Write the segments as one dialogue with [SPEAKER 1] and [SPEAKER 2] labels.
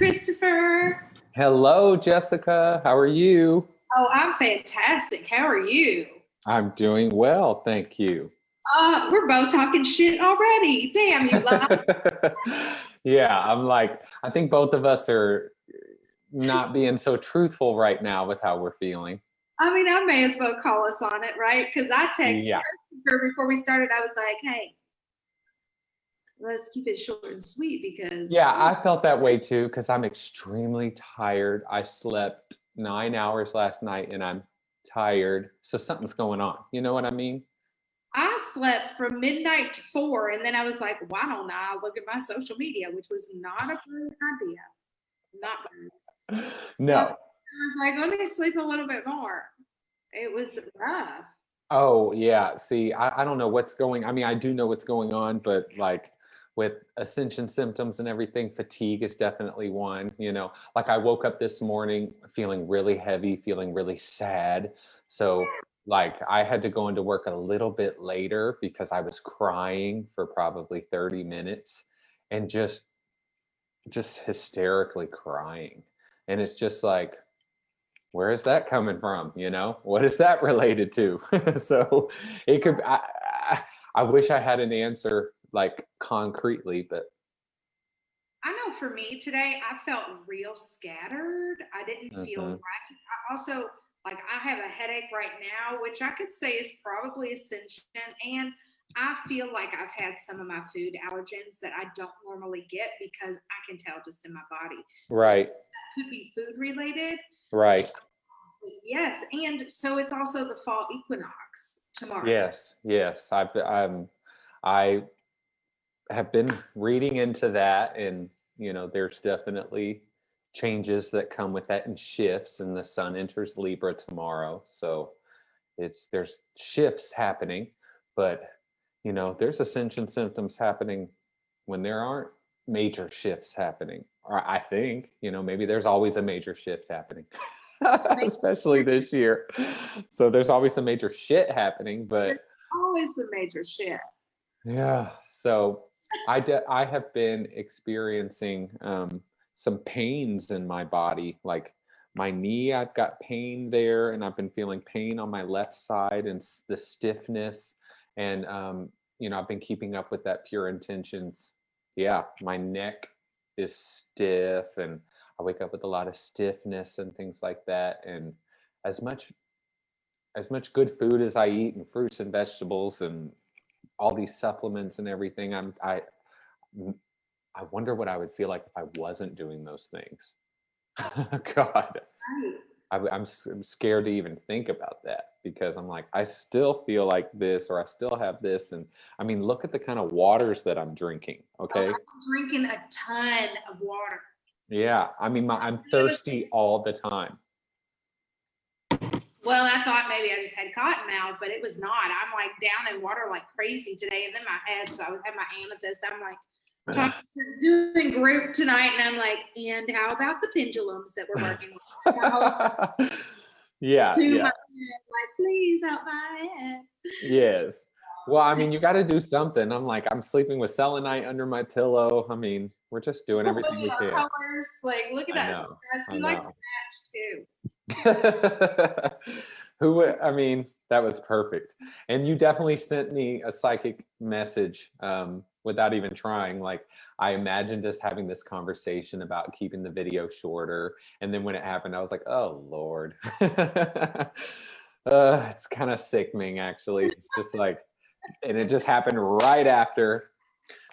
[SPEAKER 1] Chrystopher.
[SPEAKER 2] Hello, Jessica. How are you?
[SPEAKER 1] Oh, I'm fantastic. How are you?
[SPEAKER 2] I'm doing well, thank you.
[SPEAKER 1] We're both talking shit already. Damn, you lie.
[SPEAKER 2] Yeah, I think both of us are not being so truthful right now with how we're feeling.
[SPEAKER 1] I mean, I may as well call us on it, right? Because I texted
[SPEAKER 2] Yeah.
[SPEAKER 1] her before we started. I was like, hey, let's keep it short and sweet because.
[SPEAKER 2] Yeah, I felt that way too because I'm extremely tired. I slept 9 hours last night and I'm tired. So something's going on. You know what I mean?
[SPEAKER 1] I slept from midnight to 4, and then I was like, why don't I look at my social media, which was not a good idea. Not bad.
[SPEAKER 2] No.
[SPEAKER 1] I was like, let me sleep a little bit more. It was rough.
[SPEAKER 2] Oh, yeah. See, I don't know what's going, I mean, I do know what's going on, but like with ascension symptoms and everything, fatigue is definitely one, like I woke up this morning feeling really heavy, feeling really sad. So like I had to go into work a little bit later because I was crying for probably 30 minutes and just hysterically crying. And it's just like, where is that coming from? What is that related to? So it could, I wish I had an answer like concretely, but.
[SPEAKER 1] I know for me today, I felt real scattered. I didn't feel right. I also, like, I have a headache right now, which I could say is probably ascension. And I feel like I've had some of my food allergens that I don't normally get because I can tell just in my body.
[SPEAKER 2] Right.
[SPEAKER 1] So that could be food related.
[SPEAKER 2] Right.
[SPEAKER 1] Yes. And so it's also the fall equinox tomorrow.
[SPEAKER 2] Yes. I have been reading into that, and there's definitely changes that come with that and shifts, and the sun enters Libra tomorrow, so there's shifts happening, but there's ascension symptoms happening when there aren't major shifts happening, or I think maybe there's always a major shift happening. Especially this year, so there's always some major shit happening, but
[SPEAKER 1] there's always a major shit.
[SPEAKER 2] Yeah, so I have been experiencing some pains in my body, like my knee. I've got pain there, and I've been feeling pain on my left side and the stiffness, and I've been keeping up with that Pure Intentions. Yeah, my neck is stiff, and I wake up with a lot of stiffness and things like that. And as much good food as I eat, and fruits and vegetables and all these supplements and everything, I wonder what I would feel like if I wasn't doing those things. God, I'm scared to even think about that, because I'm like, I still feel like this, or I still have this. And I mean, look at the kind of waters that I'm drinking. Okay.
[SPEAKER 1] I'm drinking a ton of water.
[SPEAKER 2] Yeah. I mean, I'm thirsty all the time.
[SPEAKER 1] Well, I thought maybe I just had cotton mouth, but it was not. I'm like down in water like crazy today. And then my head, so I was having my amethyst. I'm like doing group tonight, and I'm like, and how about the pendulums that we're working with?
[SPEAKER 2] Yeah.
[SPEAKER 1] Like, please help my head.
[SPEAKER 2] Yes. Well, I mean, you got to do something. I'm sleeping with selenite under my pillow. I mean, we're just doing everything we can.
[SPEAKER 1] Colors, like, look at that. We like to match too.
[SPEAKER 2] I mean, that was perfect. And you definitely sent me a psychic message without even trying. Like, I imagined us having this conversation about keeping the video shorter. And then when it happened, I was like, oh, Lord. It's kind of sickening, actually. It's just like, and it just happened right after.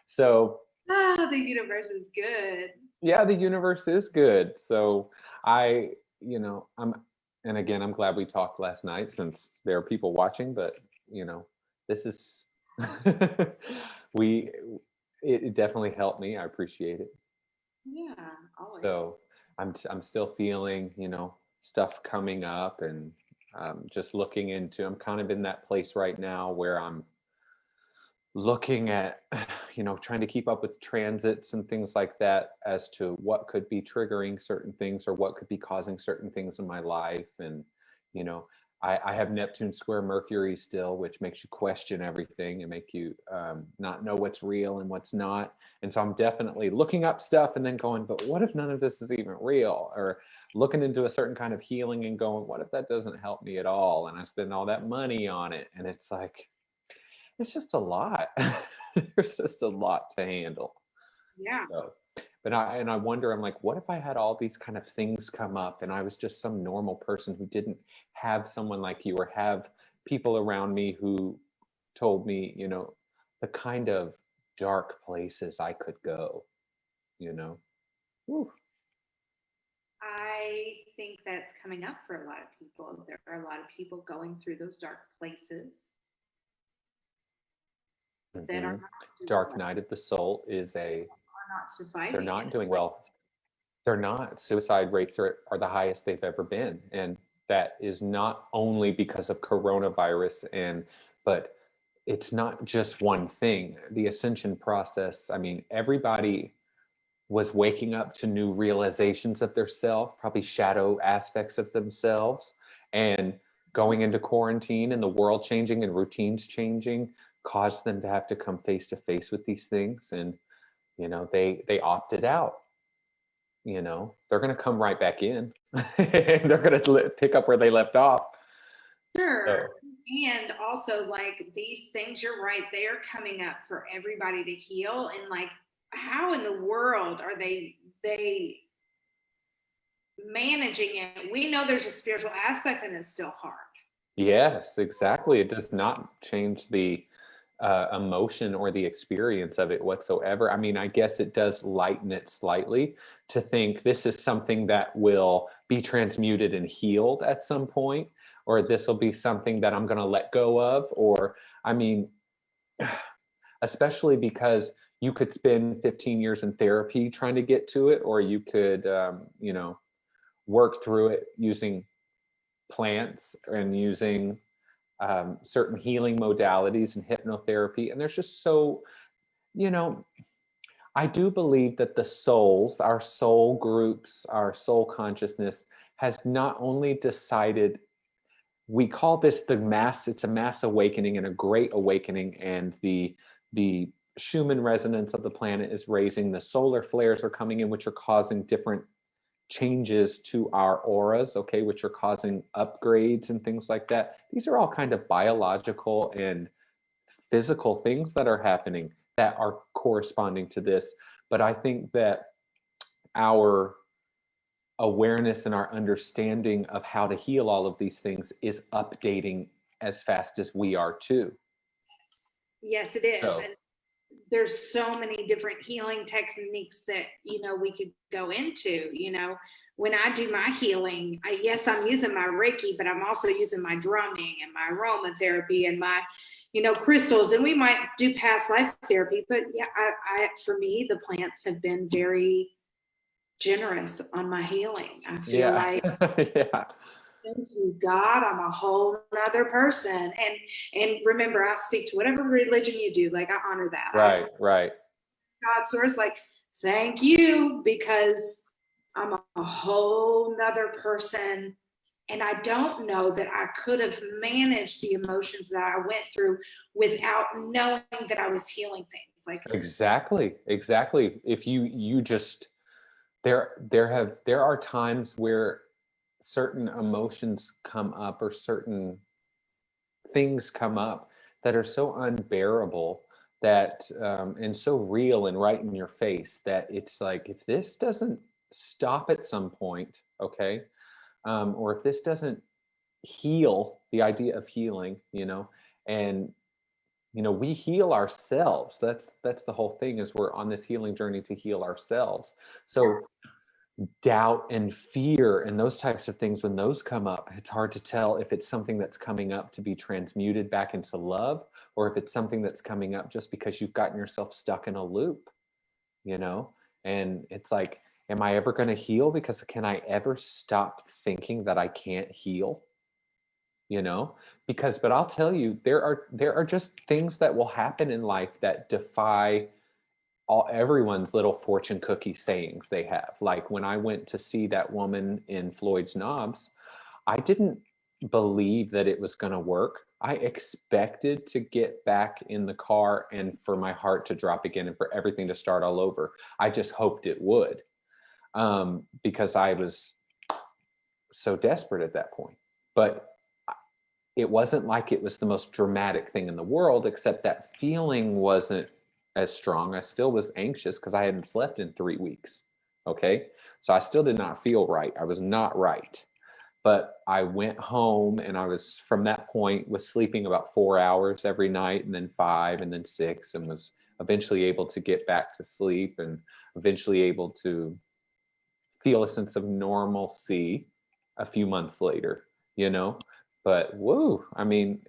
[SPEAKER 2] So.
[SPEAKER 1] The universe is good.
[SPEAKER 2] Yeah, the universe is good. So I'm glad we talked last night, since there are people watching, but this is, it definitely helped me. I appreciate it.
[SPEAKER 1] Yeah, always.
[SPEAKER 2] So I'm still feeling, stuff coming up, and just looking into, I'm kind of in that place right now where I'm looking at, trying to keep up with transits and things like that, as to what could be triggering certain things, or what could be causing certain things in my life. And, I have Neptune square Mercury still, which makes you question everything and make you not know what's real and what's not. And so I'm definitely looking up stuff and then going, but what if none of this is even real? Or looking into a certain kind of healing and going, what if that doesn't help me at all? And I spend all that money on it. And it's like, it's just a lot. There's just a lot to handle.
[SPEAKER 1] Yeah.
[SPEAKER 2] So, but I wonder, I'm like, what if I had all these kind of things come up and I was just some normal person who didn't have someone like you or have people around me who told me, you know, the kind of dark places I could go, you know? Whew.
[SPEAKER 1] I think that's coming up for a lot of people. There are a lot of people going through those dark places that are not doing
[SPEAKER 2] Dark
[SPEAKER 1] well,
[SPEAKER 2] night of the soul is
[SPEAKER 1] are not surviving.
[SPEAKER 2] they're not
[SPEAKER 1] it.
[SPEAKER 2] doing well. They're not. Suicide rates are the highest they've ever been. And that is not only because of coronavirus but it's not just one thing. The ascension process, I mean, everybody was waking up to new realizations of their self, probably shadow aspects of themselves, and going into quarantine and the world changing and routines changing caused them to have to come face to face with these things. And, you know, they opted out. You know, they're going to come right back in and they're going to pick up where they left off.
[SPEAKER 1] Sure.
[SPEAKER 2] So,
[SPEAKER 1] And also, like, these things, you're right, they are coming up for everybody to heal. And like, how in the world are they managing it? We know there's a spiritual aspect and it's still hard.
[SPEAKER 2] yes, exactly. It does not change the emotion or the experience of it whatsoever. I mean, I guess it does lighten it slightly to think this is something that will be transmuted and healed at some point, or this will be something that I'm going to let go of. Or, I mean, especially because you could spend 15 years in therapy trying to get to it, or you could, you know, work through it using plants and using certain healing modalities and hypnotherapy. And there's just so, you know, I do believe that the souls, our soul groups, our soul consciousness has not only decided, we call this the mass, it's a mass awakening and a great awakening. And the Schumann resonance of the planet is raising, the solar flares are coming in, which are causing different changes to our auras, okay, which are causing upgrades and things like that. These are all kind of biological and physical things that are happening that are corresponding to this. But I think that our awareness and our understanding of how to heal all of these things is updating as fast as we are too.
[SPEAKER 1] Yes, it is.
[SPEAKER 2] So,
[SPEAKER 1] And there's so many different healing techniques that, you know, we could go into. You know, when I do my healing, yes, I'm using my Reiki, but I'm also using my drumming and my aromatherapy and my, you know, crystals, and we might do past life therapy. But yeah, I for me, the plants have been very generous on my healing. I feel like,
[SPEAKER 2] yeah.
[SPEAKER 1] thank you, God, I'm a whole nother person. And remember, I speak to whatever religion you do, like I honor that.
[SPEAKER 2] Right.
[SPEAKER 1] God source, like, thank you, because I'm a whole nother person. And I don't know that I could have managed the emotions that I went through without knowing that I was healing things. Like,
[SPEAKER 2] Exactly. If you just, there are times where certain emotions come up or certain things come up that are so unbearable that and so real and right in your face that it's like, if this doesn't stop at some point, okay, or if this doesn't heal, the idea of healing, you know, and you know, we heal ourselves. That's the whole thing, is we're on this healing journey to heal ourselves. So doubt and fear and those types of things, when those come up, it's hard to tell if it's something that's coming up to be transmuted back into love, or if it's something that's coming up just because you've gotten yourself stuck in a loop, you know. And it's like, am I ever going to heal? Because can I ever stop thinking that I can't heal, you know? Because, but I'll tell you, there are just things that will happen in life that defy everyone's little fortune cookie sayings they have. Like when I went to see that woman in Floyd's Knobs, I didn't believe that it was going to work. I expected to get back in the car and for my heart to drop again and for everything to start all over. I just hoped it would, because I was so desperate at that point. But it wasn't like it was the most dramatic thing in the world, except that feeling wasn't as strong. I still was anxious because I hadn't slept in 3 weeks. Okay. So I still did not feel right. I was not right. But I went home and I was, from that point, was sleeping about 4 hours every night, and then 5 and then 6, and was eventually able to get back to sleep and eventually able to feel a sense of normalcy a few months later, you know? But whoa, I mean,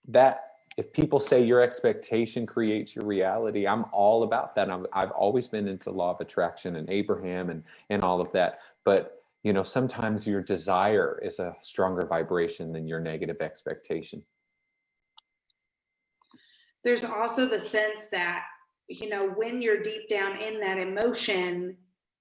[SPEAKER 2] that, if people say your expectation creates your reality, I'm all about that. I've always been into law of attraction and Abraham and all of that. But you know, sometimes your desire is a stronger vibration than your negative expectation.
[SPEAKER 1] There's also the sense that, you know, when you're deep down in that emotion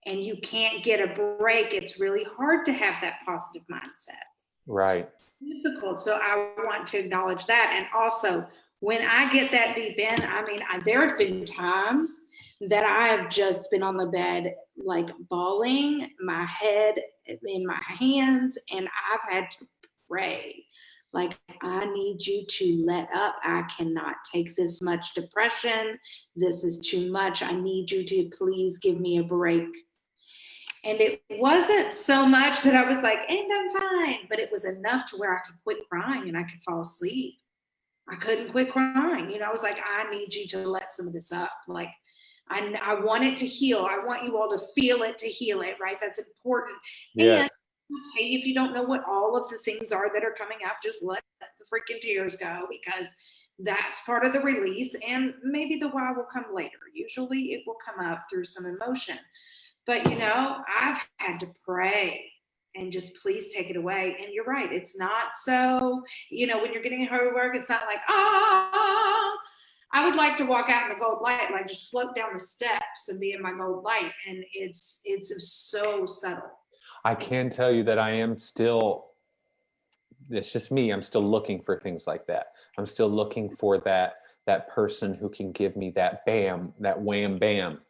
[SPEAKER 1] and you can't get a break, it's really hard to have that positive mindset.
[SPEAKER 2] Right.
[SPEAKER 1] It's difficult. So I want to acknowledge that. And also, when I get that deep in, I mean, there have been times that I have just been on the bed, like bawling, my head in my hands, and I've had to pray. Like, I need you to let up. I cannot take this much depression. This is too much. I need you to please give me a break. And it wasn't so much that I was like, and I'm fine, but it was enough to where I could quit crying and I could fall asleep. I couldn't quit crying. You know, I was like, I need you to let some of this up. Like, I want it to heal. I want you all to feel it to heal it, right? That's important.
[SPEAKER 2] Yes.
[SPEAKER 1] And okay, if you don't know what all of the things are that are coming up, just let the freaking tears go, because that's part of the release. And maybe the why will come later. Usually it will come up through some emotion. But, you know, I've had to pray and just please take it away. And you're right. It's not so, you know, when you're getting hard work, it's not like, I would like to walk out in a gold light, like just float down the steps and be in my gold light. And it's so subtle.
[SPEAKER 2] I can tell you that I am still, it's just me, I'm still looking for things like that. I'm still looking for that person who can give me that bam, that wham bam,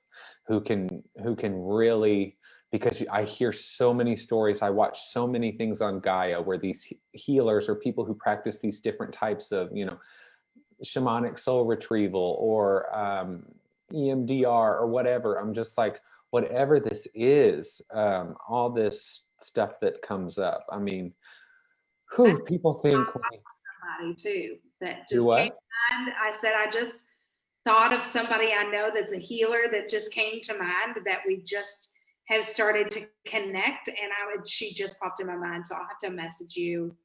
[SPEAKER 2] who can really, because I hear so many stories, I watch so many things on Gaia where these healers or people who practice these different types of, you know, shamanic soul retrieval or EMDR or whatever. I'm just like, whatever this is, all this stuff that comes up. I mean, who people think
[SPEAKER 1] somebody too that
[SPEAKER 2] do
[SPEAKER 1] just came
[SPEAKER 2] what?
[SPEAKER 1] to mind. I said, I just thought of somebody I know that's a healer that just came to mind that we just have started to connect, and she just popped in my mind. So I'll have to message you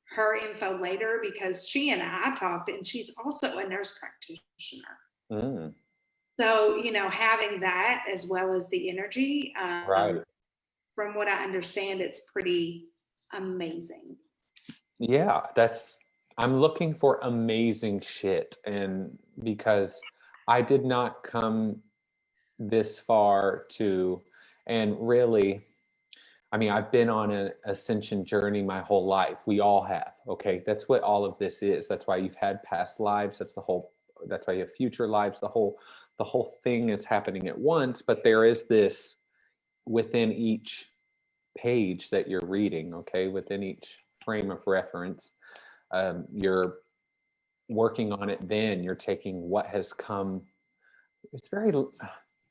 [SPEAKER 1] her info later, because she and I talked, and she's also a nurse practitioner.
[SPEAKER 2] Mm.
[SPEAKER 1] So, you know, having that as well as the energy,
[SPEAKER 2] Right.
[SPEAKER 1] from what I understand, it's pretty amazing.
[SPEAKER 2] Yeah, I'm looking for amazing shit. And because I did not come this far and really, I mean, I've been on an ascension journey my whole life. We all have. Okay. That's what all of this is. That's why you've had past lives. That's why you have future lives. The whole thing is happening at once. But there is this within each page that you're reading, okay, within each frame of reference. You're working on it, then you're taking what has come. It's very,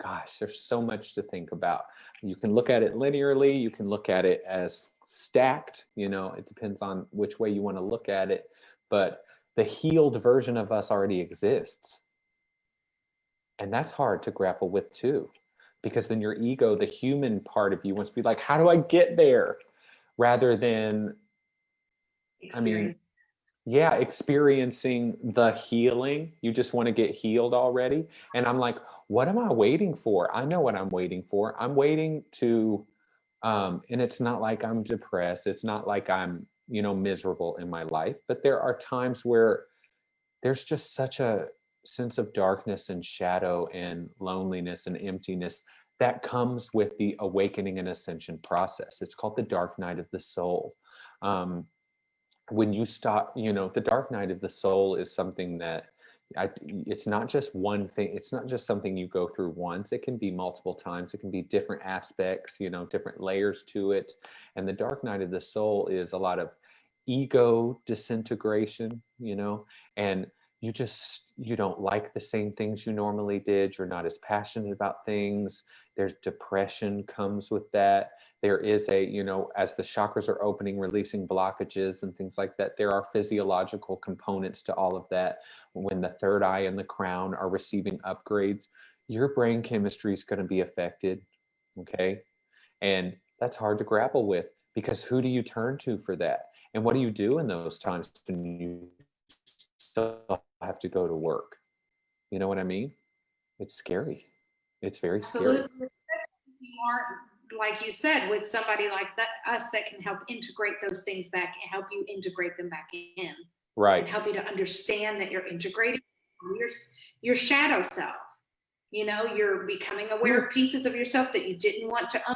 [SPEAKER 2] gosh, there's so much to think about. You can look at it linearly, you can look at it as stacked, you know, it depends on which way you want to look at it. But the healed version of us already exists. And that's hard to grapple with too, because then your ego, the human part of you, wants to be like, how do I get there? Rather than, I mean, yeah, experiencing the healing. You just want to get healed already. And I'm like, what am I waiting for? I know what I'm waiting for. I'm waiting to, and it's not like I'm depressed. It's not like I'm, you know, miserable in my life, but there are times where there's just such a sense of darkness and shadow and loneliness and emptiness that comes with the awakening and ascension process. It's called the dark night of the soul. When you stop, the dark night of the soul is something that it's not just one thing. It's not just something you go through once. It can be multiple times. It can be different aspects, different layers to it. And the dark night of the soul is a lot of ego disintegration, and you don't like the same things you normally did. You're not as passionate about things. There's depression comes with that. There is as the chakras are opening, releasing blockages and things like that, there are physiological components to all of that. When the third eye and the crown are receiving upgrades, your brain chemistry is going to be affected. Okay. And that's hard to grapple with, because who do you turn to for that? And what do you do in those times when you still have to go to work? You know what I mean? It's scary. It's very scary.
[SPEAKER 1] Absolutely. You aren't, like you said, with somebody like us that can help integrate those things back and help you integrate them back in.
[SPEAKER 2] Right.
[SPEAKER 1] And help you to understand that you're integrating your shadow self. You're becoming aware of pieces of yourself that you didn't want to own,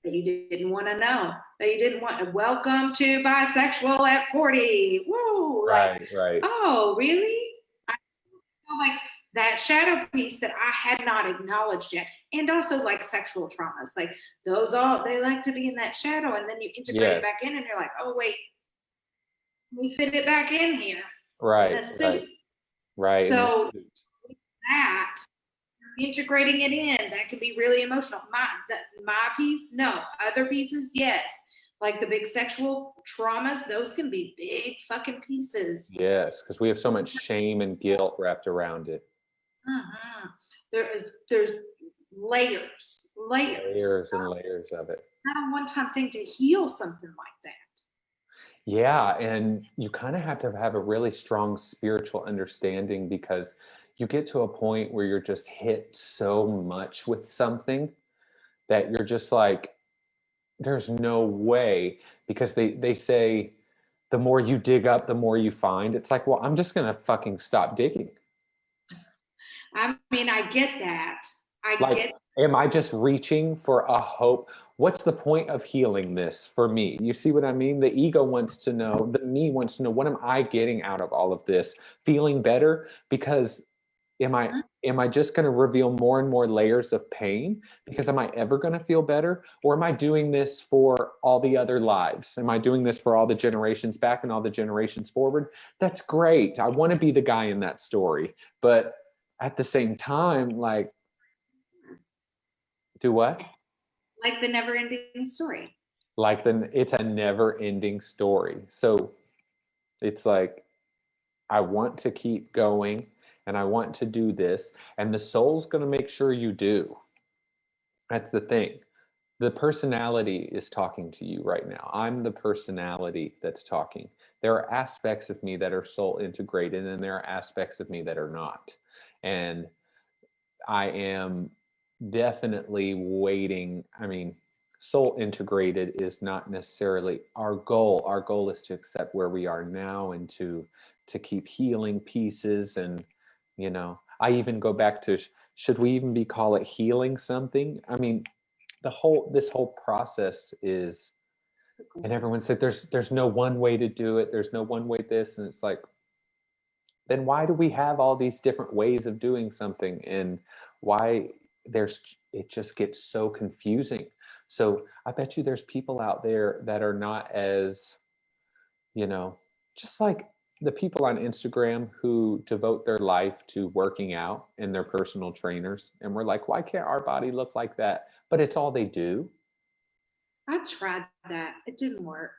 [SPEAKER 1] that you didn't want to know, that you didn't want to. Welcome to bisexual at 40. Woo!
[SPEAKER 2] Right.
[SPEAKER 1] Oh, really? I feel like that shadow piece that I had not acknowledged yet. And also like sexual traumas, like those they like to be in that shadow, and then you integrate it back in and you're like, oh wait, we fit it back in here.
[SPEAKER 2] Right.
[SPEAKER 1] In a suit.
[SPEAKER 2] Right.
[SPEAKER 1] So with that, integrating it in, that can be really emotional. My piece, no. Other pieces, yes. Like the big sexual traumas, those can be big fucking pieces.
[SPEAKER 2] Yes, because we have so much shame and guilt wrapped around it.
[SPEAKER 1] There's layers
[SPEAKER 2] and layers of it.
[SPEAKER 1] Not a one-time thing to heal something like that.
[SPEAKER 2] Yeah, and you kind of have to have a really strong spiritual understanding, because you get to a point where you're just hit so much with something that you're just like, there's no way, because they say the more you dig up, the more you find. It's like, well, I'm just going to fucking stop digging.
[SPEAKER 1] I mean, I get that.
[SPEAKER 2] Am I just reaching for a hope? What's the point of healing this for me? You see what I mean? The ego wants to know, the me wants to know, what am I getting out of all of this? Feeling better? Because am I just going to reveal more and more layers of pain? Because am I ever going to feel better? Or am I doing this for all the other lives? Am I doing this for all the generations back and all the generations forward? That's great. I want to be the guy in that story. But at the same time, like, do what?
[SPEAKER 1] Like the never-ending story.
[SPEAKER 2] It's a never-ending story. So it's like, I want to keep going, and I want to do this, and the soul's going to make sure you do. That's the thing. The personality is talking to you right now. I'm the personality that's talking. There are aspects of me that are soul integrated, and there are aspects of me that are not. And I am definitely waiting. I mean, soul integrated is not necessarily our goal. Our goal is to accept where we are now, and to keep healing pieces. And I even go back to, should we even call it healing something? I mean, this whole process is, and everyone said there's no one way to do it, there's no one way this, and it's like, then why do we have all these different ways of doing something? And why it just gets so confusing. So I bet you there's people out there that are not as, just like the people on Instagram who devote their life to working out and their personal trainers. And we're like, why can't our body look like that? But it's all they do.
[SPEAKER 1] I tried that. It didn't work.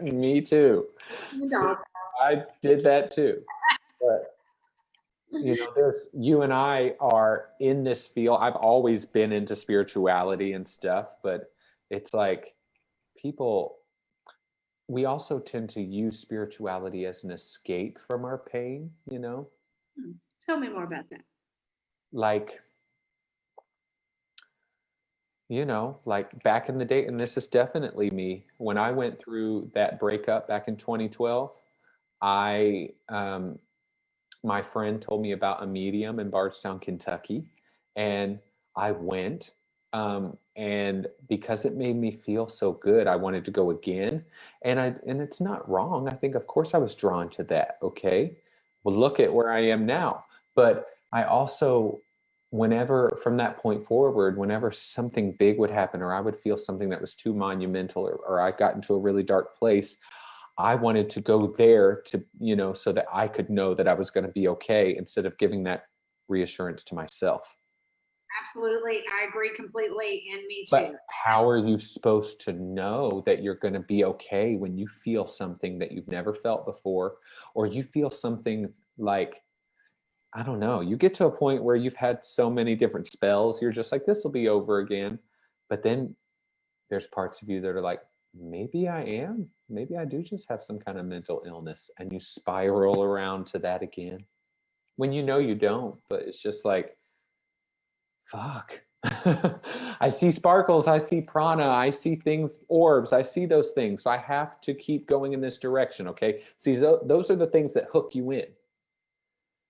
[SPEAKER 2] Me too. So I did that too. But you and I are in this field. I've always been into spirituality and stuff, but it's like we also tend to use spirituality as an escape from our pain,
[SPEAKER 1] Tell me more about that.
[SPEAKER 2] Like back in the day, and this is definitely me, when I went through that breakup back in 2012, my friend told me about a medium in Bardstown, Kentucky, and I went, and because it made me feel so good, I wanted to go again. And it's not wrong. I think, of course, I was drawn to that. Okay, well, look at where I am now. But I also, whenever from that point forward, whenever something big would happen, or I would feel something that was too monumental, or I got into a really dark place, I wanted to go there to, so that I could know that I was going to be okay, instead of giving that reassurance to myself.
[SPEAKER 1] Absolutely. I agree completely. And me too.
[SPEAKER 2] But how are you supposed to know that you're going to be okay when you feel something that you've never felt before, or you feel something like, I don't know, you get to a point where you've had so many different spells, you're just like, this will be over again. But then there's parts of you that are like, maybe I am. Maybe I do just have some kind of mental illness. And you spiral around to that again when you know you don't. But it's just like, fuck. I see sparkles, I see prana, I see things, orbs, I see those things. So I have to keep going in this direction. Okay. See, those are the things that hook you in.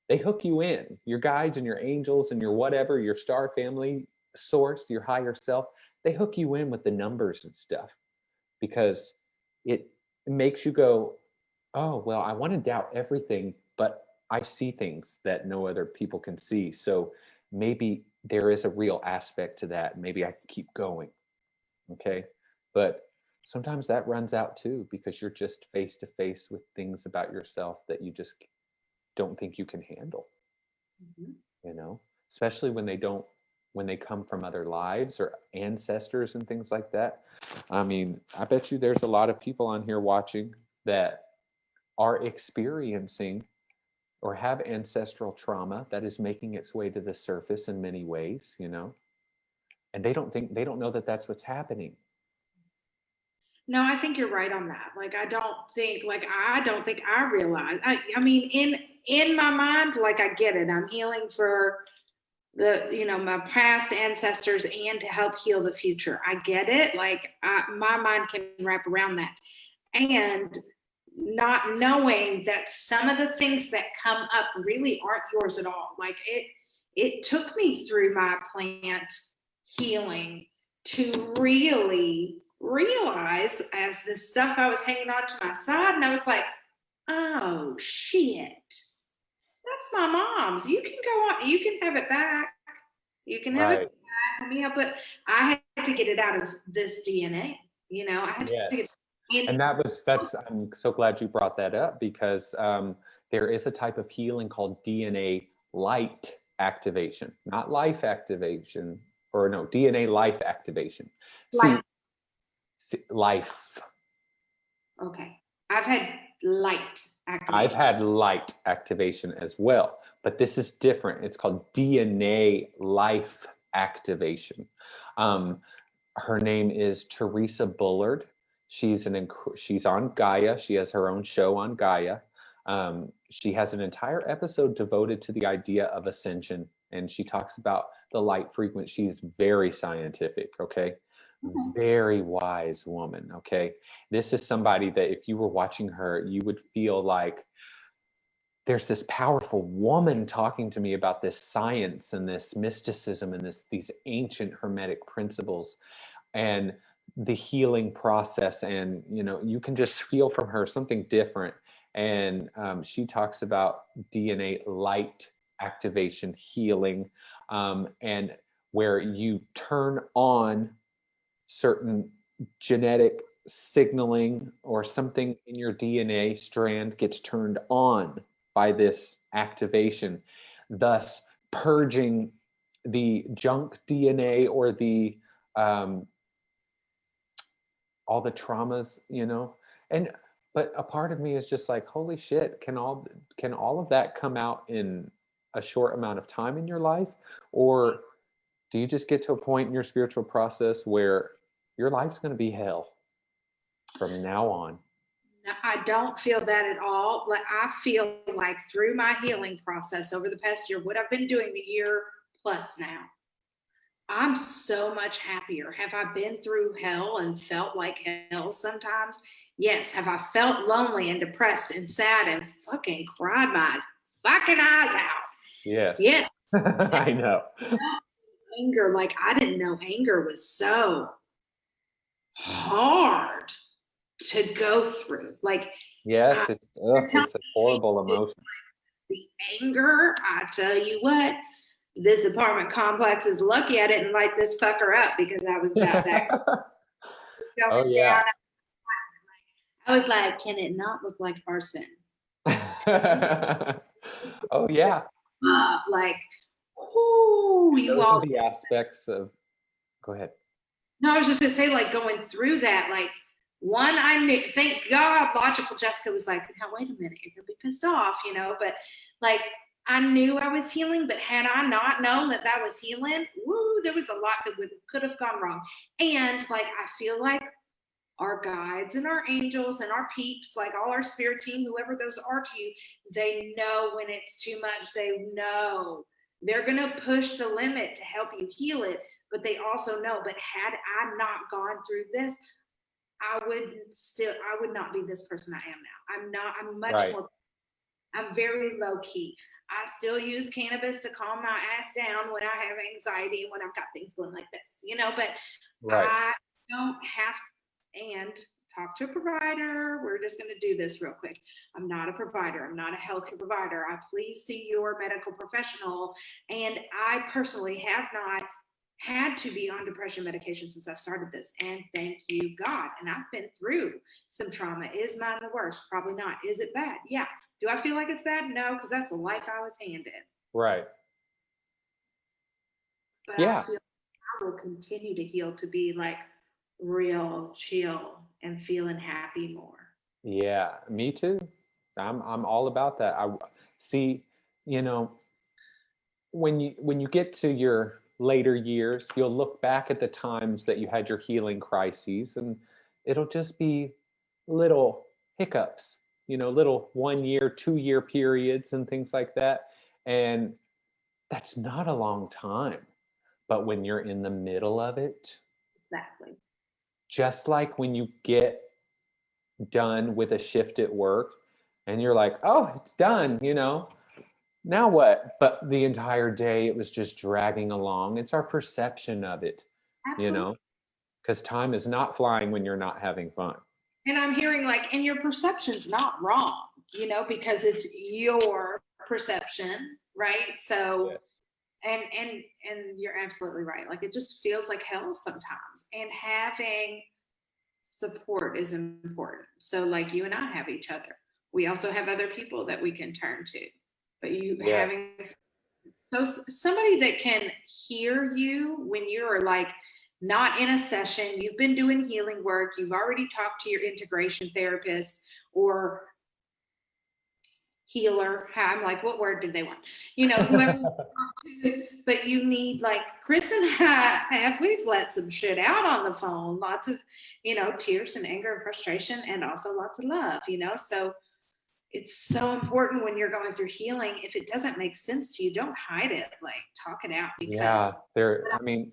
[SPEAKER 2] They hook you in. Your guides and your angels and your whatever, your star family source, your higher self, they hook you in with the numbers and stuff, because it makes you go, oh, well, I want to doubt everything, but I see things that no other people can see. So maybe there is a real aspect to that. Maybe I can keep going. Okay. But sometimes that runs out too, because you're just face to face with things about yourself that you just don't think you can handle. Mm-hmm. Especially when they come from other lives or ancestors and things like that. I mean, I bet you there's a lot of people on here watching that are experiencing or have ancestral trauma that is making its way to the surface in many ways, and they don't know that that's what's happening.
[SPEAKER 1] No, I think you're right on that. Like, I don't think I realize. I mean, in my mind, like, I get it. I'm healing for my past ancestors and to help heal the future. I get it. Like, my mind can wrap around that. And not knowing that some of the things that come up really aren't yours at all. Like, it took me through my plant healing to really realize, as the stuff I was hanging on to my side, and I was like, oh shit, that's my mom's. You can go on, you can have it back. You can have it back. But I had to get it out of this DNA. I had to get it.
[SPEAKER 2] And I'm so glad you brought that up, because there is a type of healing called DNA light activation, not life activation, or no, DNA life activation. Life.
[SPEAKER 1] Okay. I've had light activation.
[SPEAKER 2] I've had light activation as well, but this is different. It's called DNA life activation. Her name is Teresa Bullard. She's on Gaia. She has her own show on Gaia. She has an entire episode devoted to the idea of ascension, and she talks about the light frequency. She's very scientific, okay? Very wise woman, okay? This is somebody that if you were watching her, you would feel like there's this powerful woman talking to me about this science and this mysticism and these ancient hermetic principles and the healing process. And, you can just feel from her something different. And she talks about DNA light activation healing, and where you turn on certain genetic signaling, or something in your DNA strand gets turned on by this activation, thus purging the junk DNA or the all the traumas, but a part of me is just like, holy shit, can all of that come out in a short amount of time in your life? Or do you just get to a point in your spiritual process where your life's going to be hell from now on?
[SPEAKER 1] No, I don't feel that at all. Like, I feel like through my healing process over the past year, what I've been doing the year plus now, I'm so much happier. Have I been through hell and felt like hell sometimes? Yes. Have I felt lonely and depressed and sad and fucking cried my fucking eyes out?
[SPEAKER 2] Yes.
[SPEAKER 1] Yes.
[SPEAKER 2] I know.
[SPEAKER 1] anger, like I didn't know anger was so hard to go through. Like,
[SPEAKER 2] Yes,
[SPEAKER 1] you're telling
[SPEAKER 2] it's a
[SPEAKER 1] me
[SPEAKER 2] horrible emotion.
[SPEAKER 1] the anger, I tell you what, this apartment complex is lucky I didn't light this fucker up because I was about back
[SPEAKER 2] Oh
[SPEAKER 1] going
[SPEAKER 2] yeah.
[SPEAKER 1] down. I was like, can it not look like arson?
[SPEAKER 2] Oh yeah.
[SPEAKER 1] Like, whoo, you
[SPEAKER 2] Those are
[SPEAKER 1] all.
[SPEAKER 2] the aspects of, go ahead.
[SPEAKER 1] No, I was just gonna say, like, going through that, like, one, I knew, thank God, logical Jessica was like, now wait a minute, you're gonna be pissed off, you know, but like, I knew I was healing, but had I not known that that was healing, woo, there was a lot that could have gone wrong. And like, I feel like our guides and our angels and our peeps, like all our spirit team, whoever those are to you, they know when it's too much. They know they're going to push the limit to help you heal it, but they also know, but had I not gone through this, I would not be this person I am now. I'm much
[SPEAKER 2] Right.
[SPEAKER 1] more, I'm very low key. I still use cannabis to calm my ass down when I have anxiety and when I've got things going like this, you know, but
[SPEAKER 2] Right.
[SPEAKER 1] I don't have, and talk to a provider. We're just going to do this real quick. I'm not a provider. I'm not a healthcare provider. I please see your medical professional. And I personally have not had to be on depression medication since I started this. And thank you, God. And I've been through some trauma. Is mine the worst? Probably not. Is it bad? Yeah. Do I feel like it's bad? No, because that's the life I was handed.
[SPEAKER 2] Right.
[SPEAKER 1] But I
[SPEAKER 2] Yeah.
[SPEAKER 1] feel I will continue to heal to be like real chill and feeling happy more.
[SPEAKER 2] Yeah, me too. I'm all about that. I see, you know, when you get to your later years, you'll look back at the times that you had your healing crises, and it'll just be little hiccups, you know, little 1 year, 2 year periods and things like that. And that's not a long time. But when you're in the middle of it,
[SPEAKER 1] Exactly.
[SPEAKER 2] just like when you get done with a shift at work and you're like, oh, it's done, you know, now what? But the entire day it was just dragging along. It's our perception of it, you
[SPEAKER 1] Absolutely.
[SPEAKER 2] know, because time is not flying when you're not having fun.
[SPEAKER 1] And I'm hearing like, and your perception's not wrong, you know, because it's your perception, right? So,
[SPEAKER 2] Yeah.
[SPEAKER 1] and you're absolutely right. Like it just feels like hell sometimes. And having support is important. So like you and I have each other. We also have other people that we can turn to. But you
[SPEAKER 2] Yes.
[SPEAKER 1] having so somebody that can hear you when you're like not in a session, you've been doing healing work, you've already talked to your integration therapist or healer. I'm like, what word did they want? You know, whoever you talk to, but you need like Chris and I we've let some shit out on the phone, lots of, you know, tears and anger and frustration and also lots of love, you know. So it's so important when you're going through healing. If it doesn't make sense to you, don't hide it. Like talk it out because
[SPEAKER 2] Yeah, I mean,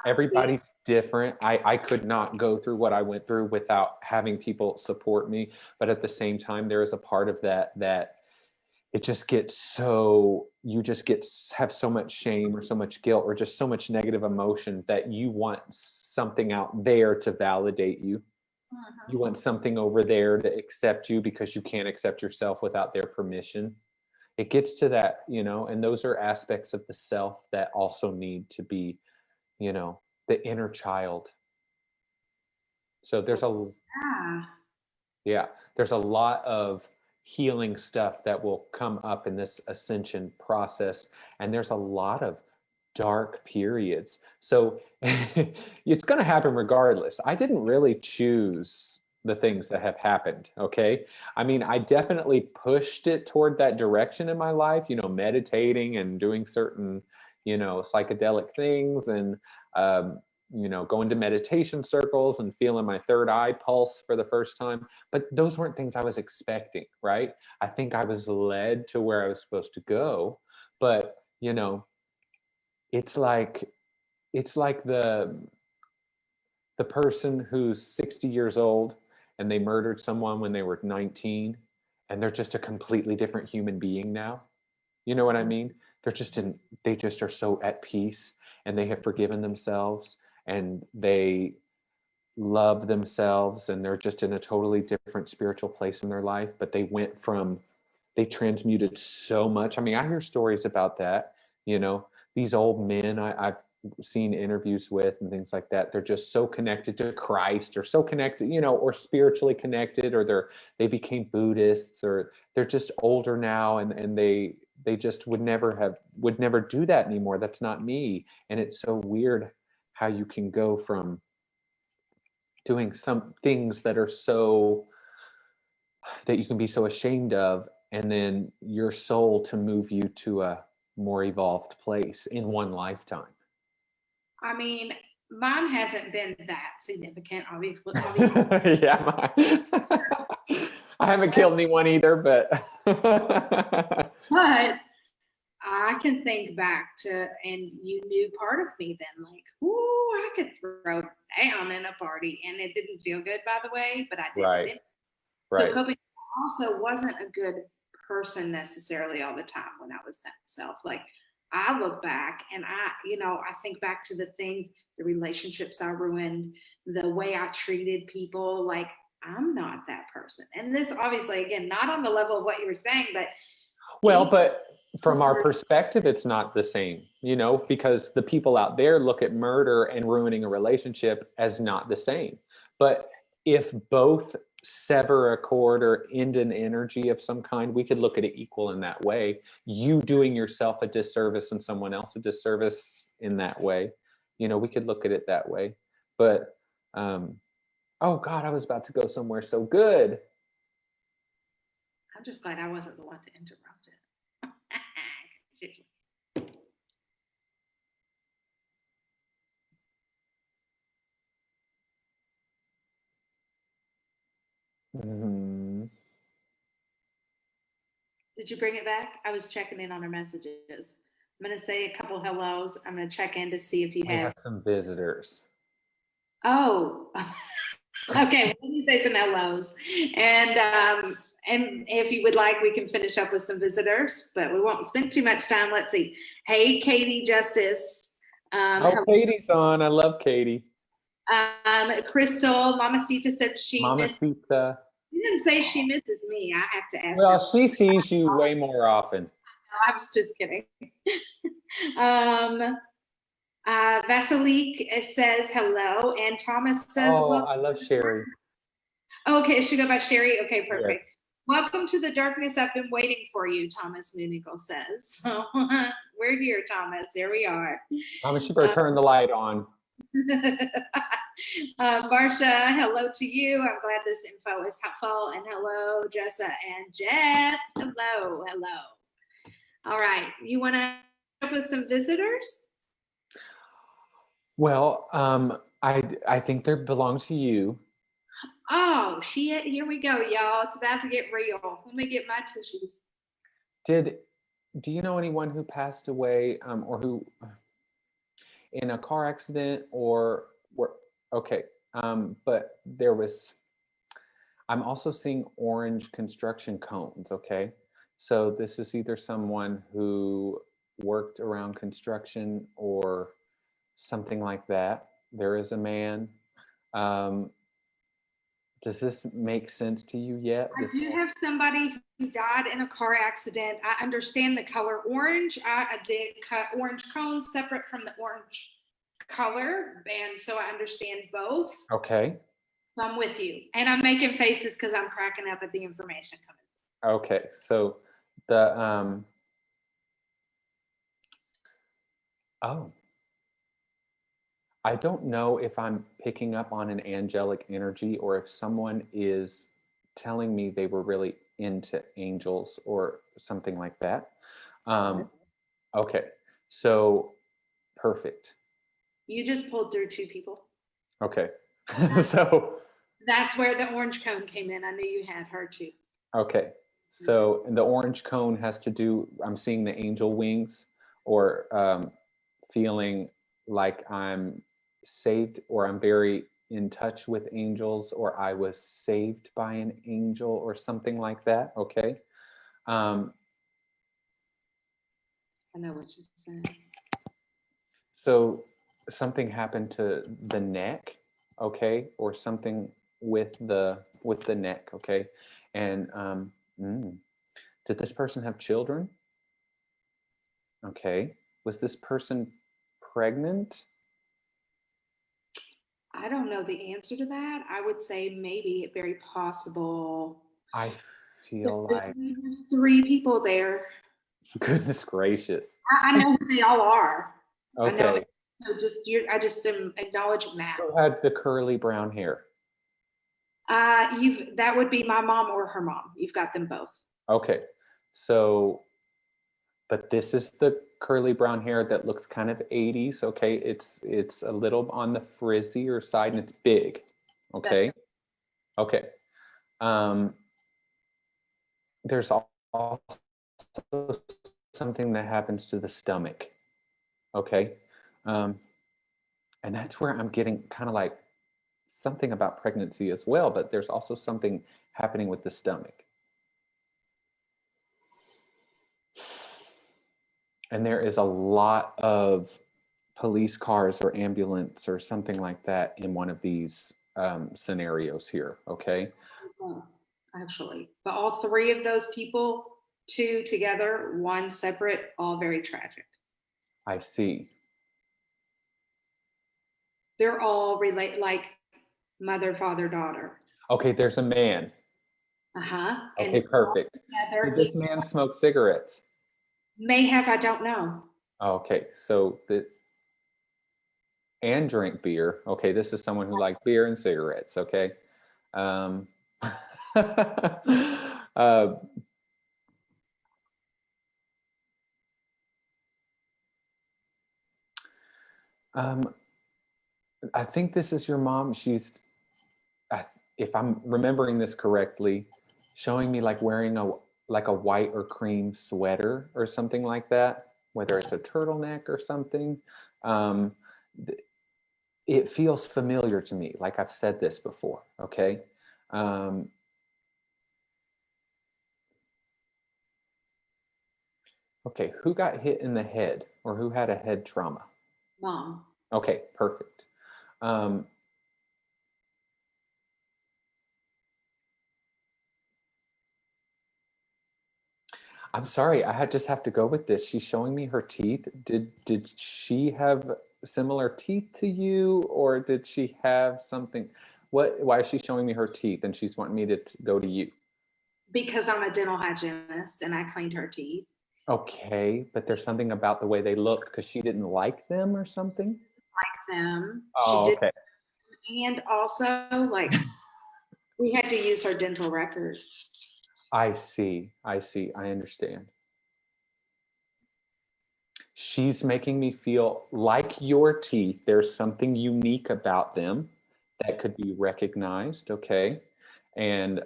[SPEAKER 2] everybody's different. I could not go through what I went through without having people support me. But at the same time, there is a part of that it just gets so, you just have so much shame or so much guilt or just so much negative emotion that you want something out there to validate you. You want something over there to accept you because you can't accept yourself without their permission. It gets to that, you know, and those are aspects of the self that also need to be, you know, the inner child. So
[SPEAKER 1] yeah.
[SPEAKER 2] yeah, there's a lot of healing stuff that will come up in this ascension process. And there's a lot of dark periods. So it's going to happen regardless. I didn't really choose the things that have happened. Okay. I mean, I definitely pushed it toward that direction in my life, you know, meditating and doing certain, you know, psychedelic things and, you know, going to meditation circles and feeling my third eye pulse for the first time. But those weren't things I was expecting, right? I think I was led to where I was supposed to go. But, you know, it's like the person who's 60 years old and they murdered someone when they were 19 and they're just a completely different human being now. You know what I mean? They're just in, they just are so at peace. and they have forgiven themselves, and they love themselves, and they're just in a totally different spiritual place in their life. But they transmuted so much. I mean, I hear stories about that, these old men I've seen interviews with and things like that. They're just so connected to Christ, or so connected, or spiritually connected, or they became Buddhists, or they're just older now, and they just would never do that anymore. That's not me. And it's so weird how you can go from doing some things that you can be so ashamed of, and then your soul to move you to a more evolved place in one lifetime.
[SPEAKER 1] I mean, mine hasn't been that significant, obviously.
[SPEAKER 2] Yeah, I haven't killed anyone either, but
[SPEAKER 1] but I can think back to, and you knew part of me then, like, ooh, I could throw down in a party, and it didn't feel good, by the way, but I did.
[SPEAKER 2] Right.
[SPEAKER 1] So coping also wasn't a good person necessarily all the time when I was that self. Like, I look back and I think back to the things, the relationships I ruined, the way I treated people. Like, I'm not that person. And this obviously, again, not on the level of what you were saying, but
[SPEAKER 2] but from our perspective, it's not the same, because the people out there look at murder and ruining a relationship as not the same. But if both sever a cord or end an energy of some kind, we could look at it equal in that way. You doing yourself a disservice and someone else a disservice in that way, we could look at it that way. But oh God, I was about to go somewhere so good.
[SPEAKER 1] I'm just glad I wasn't the one to interrupt it.
[SPEAKER 2] Mm-hmm.
[SPEAKER 1] Did you bring it back? I was checking in on our messages. I'm going to say a couple hellos. I'm going to check in to see if you have
[SPEAKER 2] some visitors.
[SPEAKER 1] Oh, okay. Let me say some hellos. And if you would like, we can finish up with some visitors, but we won't spend too much time. Let's see. Hey, Katie Justice.
[SPEAKER 2] Katie's on. I love Katie.
[SPEAKER 1] Crystal, Mamacita said
[SPEAKER 2] Mamacita.
[SPEAKER 1] She didn't say she misses me. I have to ask.
[SPEAKER 2] Well, she sees you way more often.
[SPEAKER 1] I was just kidding. Vasilique says hello, and Thomas says,
[SPEAKER 2] "Oh, I love Sherry."
[SPEAKER 1] Okay, should go by Sherry. Okay, perfect.
[SPEAKER 2] Yes.
[SPEAKER 1] Welcome to the darkness. I've been waiting for you, Thomas Moonigle says. So we're here, Thomas. There we are.
[SPEAKER 2] Thomas, you better turn the light on.
[SPEAKER 1] Marcia, hello to you. I'm glad this info is helpful. And hello, Jessa and Jeff. Hello. All right. You want to up with some visitors?
[SPEAKER 2] Well, I think they belong to you.
[SPEAKER 1] Oh, shit. Here we go, y'all. It's about to get real. Let me get my tissues.
[SPEAKER 2] Do you know anyone who passed away or who in a car accident or okay. But I'm also seeing orange construction cones, okay? So this is either someone who worked around construction or something like that. There is a man. Does this make sense to you yet?
[SPEAKER 1] I do have somebody who died in a car accident. I understand the color orange. The orange cone separate from the orange color, and so I understand both.
[SPEAKER 2] Okay.
[SPEAKER 1] So I'm with you, and I'm making faces because I'm cracking up at the information coming.
[SPEAKER 2] Okay, so the I don't know if I'm picking up on an angelic energy or if someone is telling me they were really into angels or something like that. Okay, so perfect.
[SPEAKER 1] You just pulled through two people.
[SPEAKER 2] Okay, so
[SPEAKER 1] that's where the orange cone came in. I knew you had her too.
[SPEAKER 2] Okay, so the orange cone has to do, I'm seeing the angel wings or feeling like I'm saved or I'm very in touch with angels or I was saved by an angel or something like that. Okay.
[SPEAKER 1] I know what you're saying.
[SPEAKER 2] So something happened to the neck, okay, or something with the neck, okay, and did this person have children? Okay, was this person pregnant?
[SPEAKER 1] I don't know the answer to that. I would say maybe very possible.
[SPEAKER 2] I feel like,
[SPEAKER 1] Three people there.
[SPEAKER 2] goodness gracious.
[SPEAKER 1] I know who they all are. I know.
[SPEAKER 2] Okay,
[SPEAKER 1] So I just am acknowledging that.
[SPEAKER 2] who had the curly brown hair?
[SPEAKER 1] That would be my mom or her mom. You've got them both.
[SPEAKER 2] Okay, so, but this is the curly brown hair that looks kind of 80s, okay? It's a little on the frizzier side and it's big, okay? Okay. There's also something that happens to the stomach, okay? And that's where I'm getting kind of like something about pregnancy as well, but there's also something happening with the stomach. And there is a lot of police cars or ambulance or something like that in one of these scenarios here, okay?
[SPEAKER 1] Actually, but all three of those people, two together, one separate, all very tragic.
[SPEAKER 2] I see.
[SPEAKER 1] They're all related, like mother, father, daughter.
[SPEAKER 2] Okay, there's a man.
[SPEAKER 1] Uh-huh.
[SPEAKER 2] Okay, perfect. Did this man smoke cigarettes?
[SPEAKER 1] May have, I don't know.
[SPEAKER 2] Okay, so and drink beer. Okay, this is someone who liked beer and cigarettes, okay? Um, I think this is your mom. She's, if I'm remembering this correctly, showing me like wearing a white or cream sweater or something like that, whether it's a turtleneck or something. It feels familiar to me, like I've said this before, okay? Okay, who got hit in the head or who had a head trauma?
[SPEAKER 1] Mom.
[SPEAKER 2] Okay, perfect. I'm sorry, just have to go with this. She's showing me her teeth. Did she have similar teeth to you, or did she have something? Why is she showing me her teeth and she's wanting me to go to you?
[SPEAKER 1] Because I'm a dental hygienist and I cleaned her teeth.
[SPEAKER 2] Okay, but there's something about the way they looked because she didn't like them or something?
[SPEAKER 1] Like them.
[SPEAKER 2] Oh,
[SPEAKER 1] She did.
[SPEAKER 2] okay.
[SPEAKER 1] And also, like, we had to use her dental records.
[SPEAKER 2] I see. I understand. She's making me feel like your teeth. There's something unique about them that could be recognized, okay? And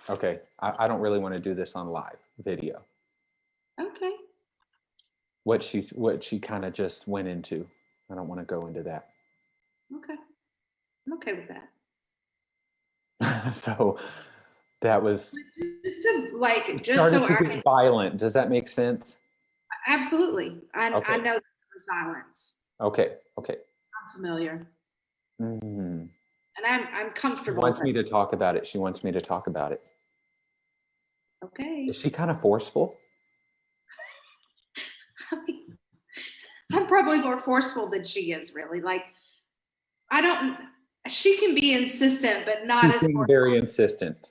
[SPEAKER 2] okay, I don't really want to do this on live video.
[SPEAKER 1] Okay.
[SPEAKER 2] What she kind of just went into. I don't want to go into that.
[SPEAKER 1] Okay. I'm okay with that.
[SPEAKER 2] So that was
[SPEAKER 1] just so I can
[SPEAKER 2] violent. Does that make sense?
[SPEAKER 1] Absolutely. I know there was violence.
[SPEAKER 2] Okay.
[SPEAKER 1] I'm familiar.
[SPEAKER 2] Mm-hmm.
[SPEAKER 1] And I'm comfortable.
[SPEAKER 2] She wants me to talk about it.
[SPEAKER 1] Okay.
[SPEAKER 2] Is she kind of forceful?
[SPEAKER 1] I'm probably more forceful than she is, really. Like, she can be insistent, but not as forceful.
[SPEAKER 2] Very insistent.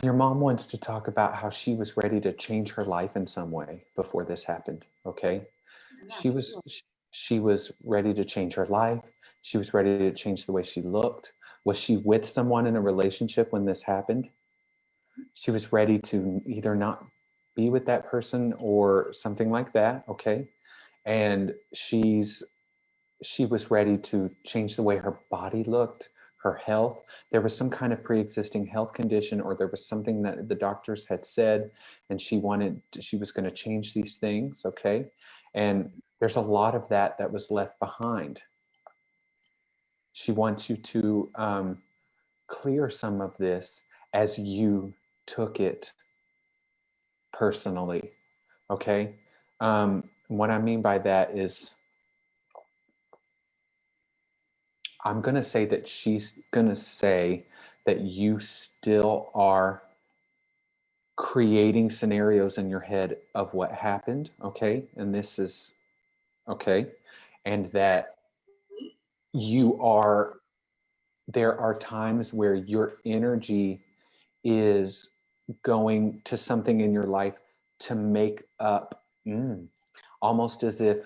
[SPEAKER 2] Your mom wants to talk about how she was ready to change her life in some way before this happened, okay? Yeah, she was ready to change her life. She was ready to change the way she looked. Was she with someone in a relationship when this happened? She was ready to either not be with that person or something like that, okay? And she was ready to change the way her body looked, her health. There was some kind of pre-existing health condition, or there was something that the doctors had said, and she was going to change these things, okay? And there's a lot of that was left behind. She wants you to clear some of this as you took it personally, okay? What I mean by that is, I'm going to say that she's going to say that you still are creating scenarios in your head of what happened, okay? And this is, okay? And that there are times where your energy is going to something in your life to make up, almost as if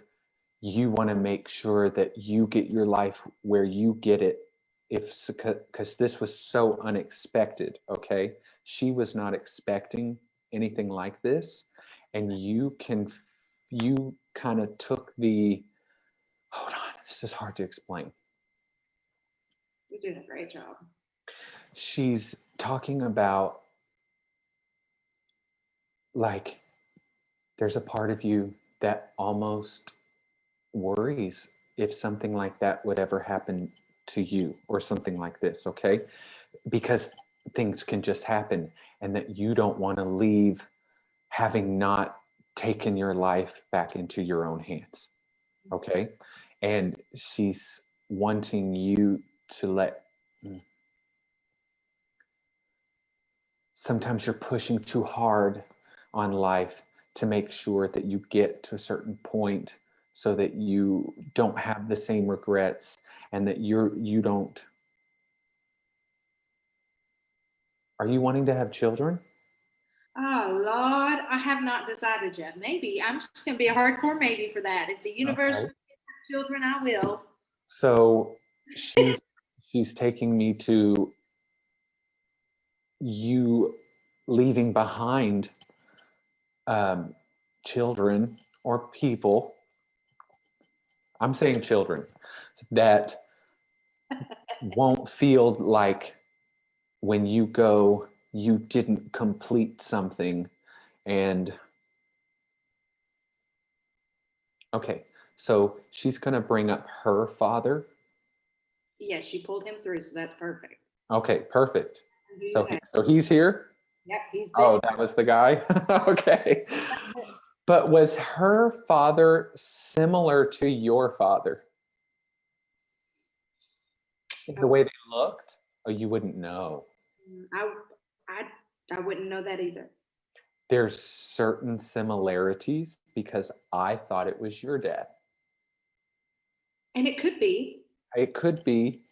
[SPEAKER 2] you want to make sure that you get your life where you get it, because this was so unexpected, okay? She was not expecting anything like this, and you kind of took the, hold on, this is hard to explain.
[SPEAKER 1] You're doing a great job.
[SPEAKER 2] She's talking about, like, there's a part of you that almost worries if something like that would ever happen to you, or something like this, okay? Because things can just happen, and that you don't want to leave having not taken your life back into your own hands, okay? And she's wanting you to sometimes you're pushing too hard on life to make sure that you get to a certain point so that you don't have the same regrets, and that you don't. Are you wanting to have children?
[SPEAKER 1] Oh, Lord, I have not decided yet. Maybe. I'm just going to be a hardcore maybe for that. If the universe
[SPEAKER 2] Okay.
[SPEAKER 1] will have children, I will.
[SPEAKER 2] So she's taking me to you leaving behind children or people. I'm saying children that won't feel like when you go, you didn't complete something. And okay, so she's going to bring up her father.
[SPEAKER 1] Yes, she pulled him through, so that's perfect.
[SPEAKER 2] Okay, perfect. So he's here?
[SPEAKER 1] Yep, he's
[SPEAKER 2] Oh,
[SPEAKER 1] there.
[SPEAKER 2] that was the guy? Okay. But was her father similar to your father? The way they looked? Oh, you wouldn't know.
[SPEAKER 1] I wouldn't know that either.
[SPEAKER 2] There's certain similarities because I thought it was your dad.
[SPEAKER 1] And it could be.
[SPEAKER 2] It could be.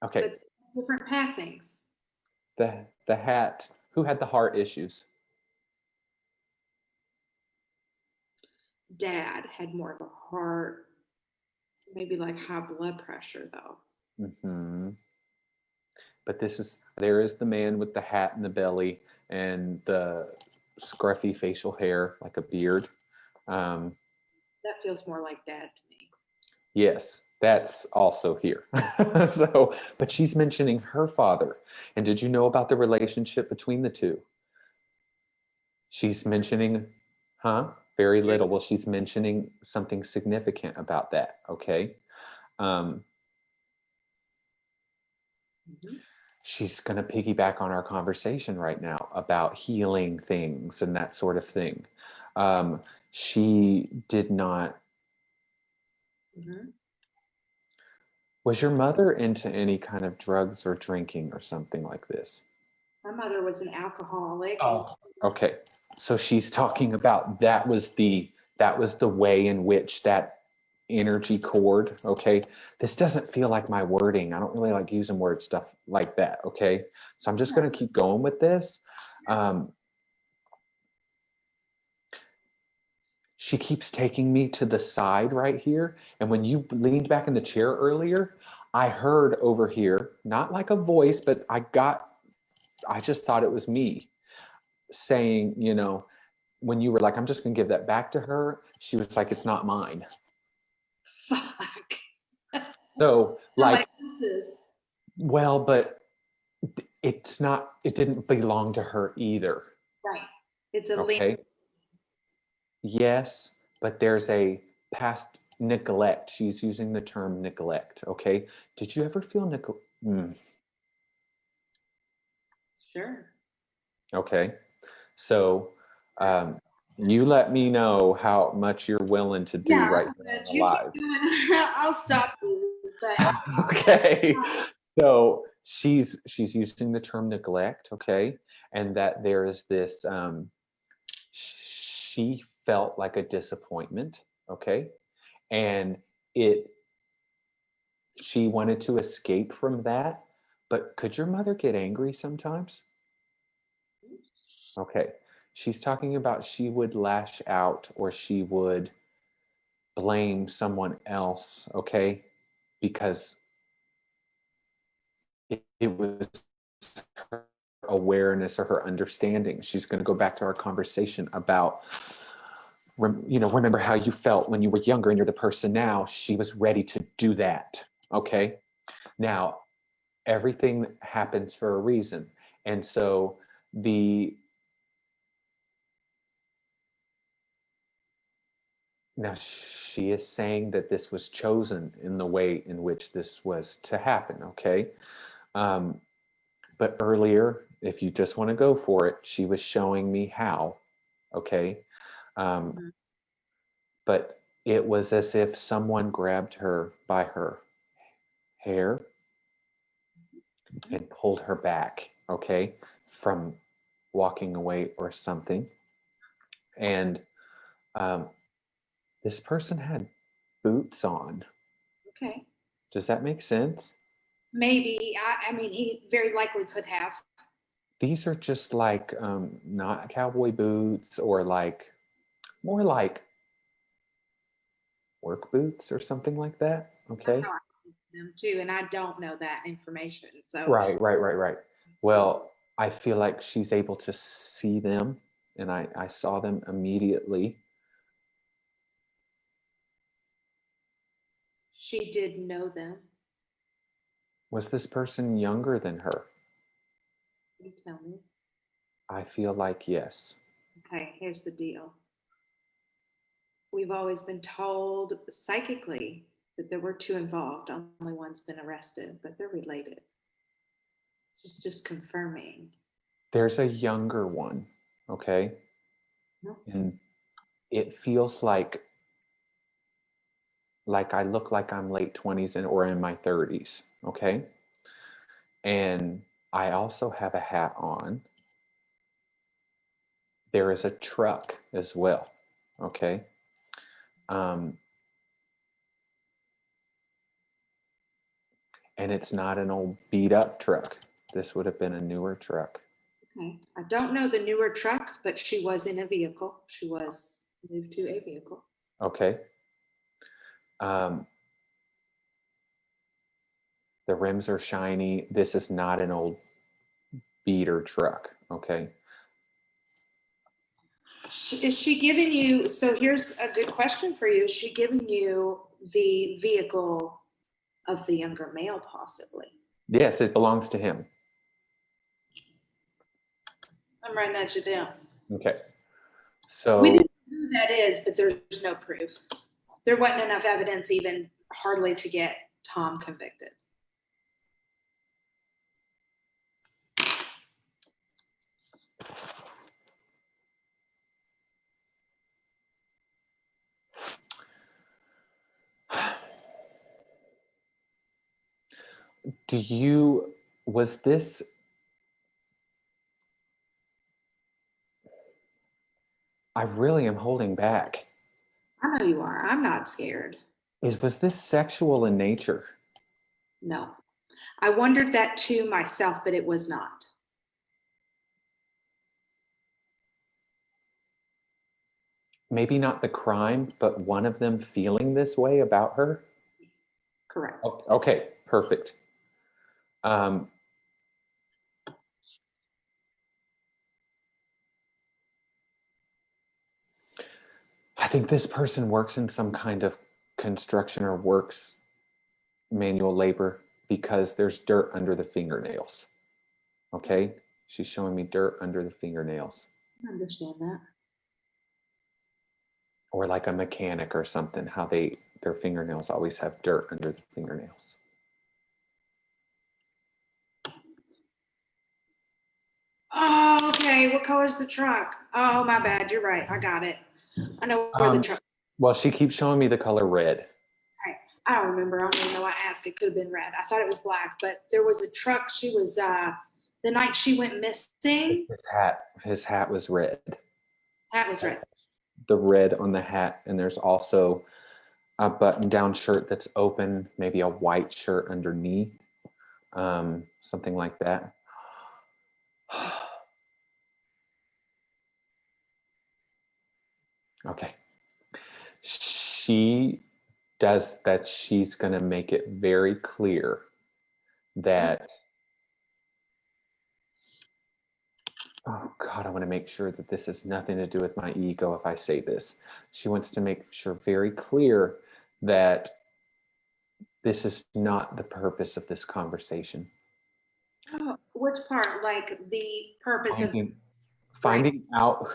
[SPEAKER 2] Okay.
[SPEAKER 1] But different passings.
[SPEAKER 2] The hat. Who had the heart issues?
[SPEAKER 1] Dad had more of a heart, maybe like high blood pressure though.
[SPEAKER 2] Mm-hmm. But there is the man with the hat and the belly and the scruffy facial hair, like a beard.
[SPEAKER 1] That feels more like Dad to me.
[SPEAKER 2] Yes, that's also here. So, but she's mentioning her father. And did you know about the relationship between the two? She's mentioning, very little. Well, she's mentioning something significant about that, okay? She's going to piggyback on our conversation right now about healing things and that sort of thing. She did not. Was your mother into any kind of drugs or drinking or something like this?
[SPEAKER 1] My mother was an alcoholic.
[SPEAKER 2] Oh, okay. So she's talking about that was the way in which that energy cord, okay? This doesn't feel like my wording. I don't really like using word stuff like that, okay? So I'm just going to keep going with this. She keeps taking me to the side right here. And when you leaned back in the chair earlier, I heard over here, not like a voice, but I just thought it was me saying, when you were like, I'm just going to give that back to her. She was like, it's not mine.
[SPEAKER 1] Fuck.
[SPEAKER 2] So
[SPEAKER 1] Somebody
[SPEAKER 2] like,
[SPEAKER 1] else's.
[SPEAKER 2] well, but it didn't belong to her either.
[SPEAKER 1] Right. It's a link.
[SPEAKER 2] Okay. Yes, but there's a past neglect. She's using the term neglect. Okay. Did you ever feel neglect?
[SPEAKER 1] Sure.
[SPEAKER 2] Okay. So you let me know how much you're willing to do
[SPEAKER 1] Yeah,
[SPEAKER 2] right
[SPEAKER 1] I'm
[SPEAKER 2] now
[SPEAKER 1] good.
[SPEAKER 2] on
[SPEAKER 1] You keep
[SPEAKER 2] live.
[SPEAKER 1] doing. I'll stop you. But
[SPEAKER 2] Okay. So she's using the term neglect, okay, and that there is this she felt like a disappointment, okay, and it she wanted to escape from that, but could your mother get angry sometimes? Okay. She's talking about she would lash out or she would blame someone else, okay, because it was her awareness or her understanding. She's going to go back to our conversation about, remember how you felt when you were younger and you're the person now. She was ready to do that. Okay. Now, everything happens for a reason. And so now she is saying that this was chosen in the way in which this was to happen. Okay. Um, But earlier, if you just want to go for it, she was showing me how. Okay. Um, but it was as if someone grabbed her by her hair and pulled her back, okay, from walking away or something. And um, this person had boots on.
[SPEAKER 1] okay.
[SPEAKER 2] Does that make sense?
[SPEAKER 1] Maybe. I mean, he very likely could have.
[SPEAKER 2] These are just like not cowboy boots or like more like work boots or something like that.
[SPEAKER 1] That's
[SPEAKER 2] Okay.
[SPEAKER 1] how I see them too, and I don't know that information. So
[SPEAKER 2] Right. Well, I feel like she's able to see them, and I saw them immediately.
[SPEAKER 1] she did know them.
[SPEAKER 2] Was this person younger than her?
[SPEAKER 1] You tell me.
[SPEAKER 2] I feel like yes.
[SPEAKER 1] Okay, here's the deal. We've always been told psychically that there were two involved. Only one's been arrested, but they're related. Just confirming.
[SPEAKER 2] There's a younger one, okay?
[SPEAKER 1] No.
[SPEAKER 2] And it feels like I look like I'm late 20s and or in my 30s, okay? And I also have a hat on. There is a truck as well, okay? Um, and it's not an old beat up truck. This would have been a newer truck.
[SPEAKER 1] Okay. I don't know the newer truck, but she was in a vehicle. She was moved to a vehicle.
[SPEAKER 2] Okay. Um, the rims are shiny. This is not an old beater truck. Okay.
[SPEAKER 1] Is she giving you, so here's a good question for you. Is she giving you the vehicle of the younger male, possibly?
[SPEAKER 2] Yes, it belongs to him.
[SPEAKER 1] I'm writing that shit down.
[SPEAKER 2] Okay.
[SPEAKER 1] We
[SPEAKER 2] So
[SPEAKER 1] don't know who that is, but there's no proof. There wasn't enough evidence, even hardly, to get Tom convicted.
[SPEAKER 2] was this, I really am holding back.
[SPEAKER 1] I know you are. I'm not scared.
[SPEAKER 2] Was this sexual in nature?
[SPEAKER 1] No. I wondered that too myself, but it was not.
[SPEAKER 2] Maybe not the crime, but one of them feeling this way about her?
[SPEAKER 1] Correct.
[SPEAKER 2] Okay, perfect. Um, I think this person works in some kind of construction or works manual labor because there's dirt under the fingernails. Okay? She's showing me dirt under the fingernails.
[SPEAKER 1] I understand that.
[SPEAKER 2] Or like a mechanic or something, how their fingernails always have dirt under the fingernails.
[SPEAKER 1] Oh, okay. What color is the truck? Oh, my bad. You're right. I got it. I know where the truck.
[SPEAKER 2] Well, she keeps showing me the color red.
[SPEAKER 1] Okay. I don't remember. I don't even know. I asked. It could have been red. I thought it was black, but there was a truck. She was the night she went missing.
[SPEAKER 2] His hat was red.
[SPEAKER 1] That was red.
[SPEAKER 2] The red on the hat, and there's also a button-down shirt that's open, maybe a white shirt underneath, something like that. Okay. She does that. She's going to make it very clear that, oh God, I want to make sure that this has nothing to do with my ego if I say this. She wants to make sure very clear that this is not the purpose of this conversation.
[SPEAKER 1] Oh, which part? Like the purpose
[SPEAKER 2] finding out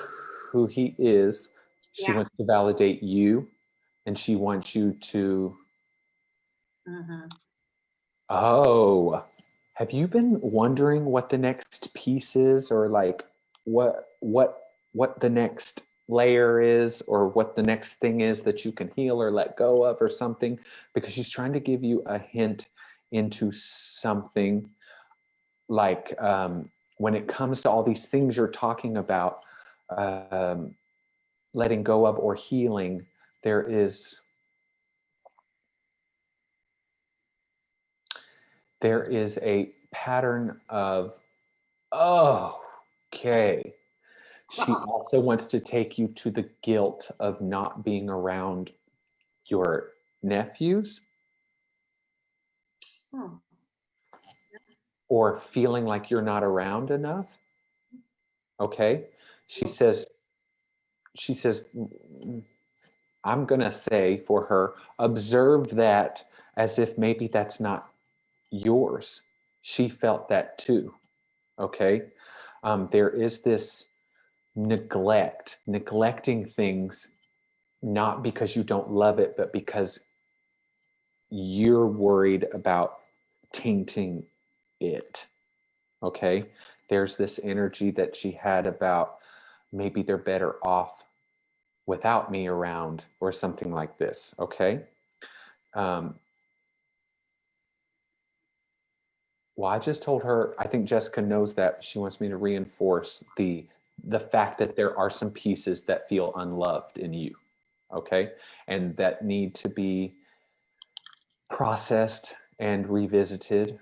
[SPEAKER 2] who he is. She wants to validate you, and she wants you to. Oh, have you been wondering what the next piece is, or like what the next layer is, or what the next thing is that you can heal or let go of or something? Because she's trying to give you a hint into something like when it comes to all these things you're talking about, letting go of or healing, there is a pattern of, oh, okay. She also wants to take you to the guilt of not being around your nephews. Or feeling like you're not around enough. Okay. She says, I'm going to say for her, observe that as if maybe that's not yours. She felt that too. Okay. There is this neglecting things, not because you don't love it, but because you're worried about tainting it. Okay. There's this energy that she had about maybe they're better off without me around or something like this. Okay. Well, I just told her, I think Jessica knows that. She wants me to reinforce the fact that there are some pieces that feel unloved in you. Okay. And that need to be processed and revisited.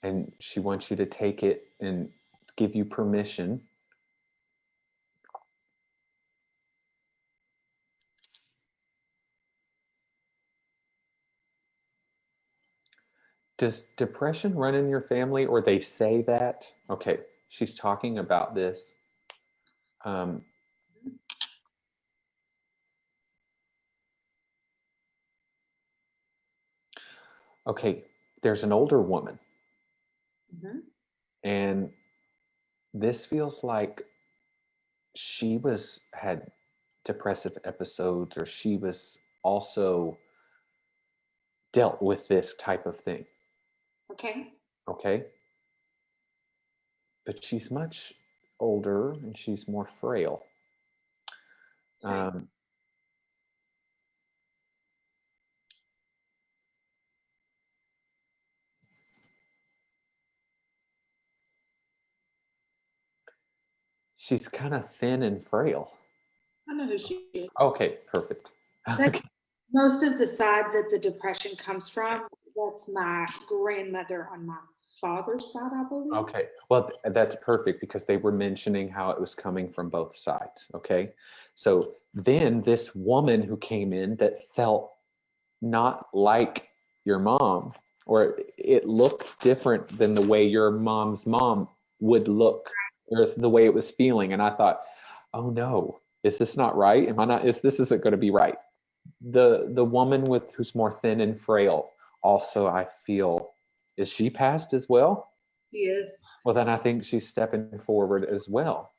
[SPEAKER 2] And she wants you to take it and give you permission Does depression run in your family, or they say that? Okay, she's talking about this. Okay, there's an older woman. And this feels like she had depressive episodes, or she was also dealt with this type of thing. Okay. But she's much older and she's more frail. She's kind of thin and frail.
[SPEAKER 1] I know who she is.
[SPEAKER 2] Okay, perfect. Okay.
[SPEAKER 1] Most of the side that the depression comes from, that's my grandmother on my father's side, I believe.
[SPEAKER 2] Okay, well, that's perfect because they were mentioning how it was coming from both sides. Okay, so then this woman who came in that felt not like your mom, or it looked different than the way your mom's mom would look, or the way it was feeling. And I thought, oh no, is this not right? Am I not, this isn't going to be right. the woman who's more thin and frail, also I feel, is she passed as well?
[SPEAKER 1] She is.
[SPEAKER 2] Well, then I think she's stepping forward as well.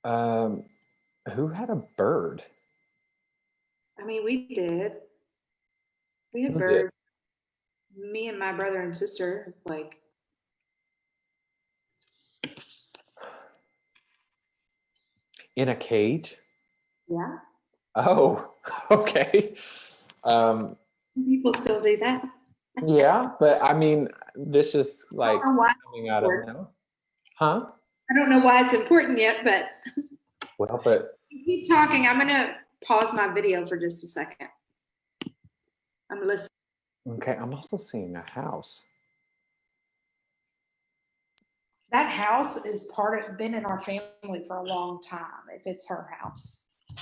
[SPEAKER 2] Who had a bird?
[SPEAKER 1] I mean, we did. We had
[SPEAKER 2] Who did?
[SPEAKER 1] birds. Me and my brother and sister, like.
[SPEAKER 2] In a cage?
[SPEAKER 1] Yeah.
[SPEAKER 2] Oh, okay.
[SPEAKER 1] People still do that.
[SPEAKER 2] Yeah, but I mean, this is like coming out of
[SPEAKER 1] important.
[SPEAKER 2] no, huh?
[SPEAKER 1] I don't know why it's important yet, but
[SPEAKER 2] Well, but
[SPEAKER 1] keep talking. I'm gonna pause my video for just a second. I'm listening.
[SPEAKER 2] okay, I'm also seeing a house.
[SPEAKER 1] That house is been in our family for a long time. If it's her house,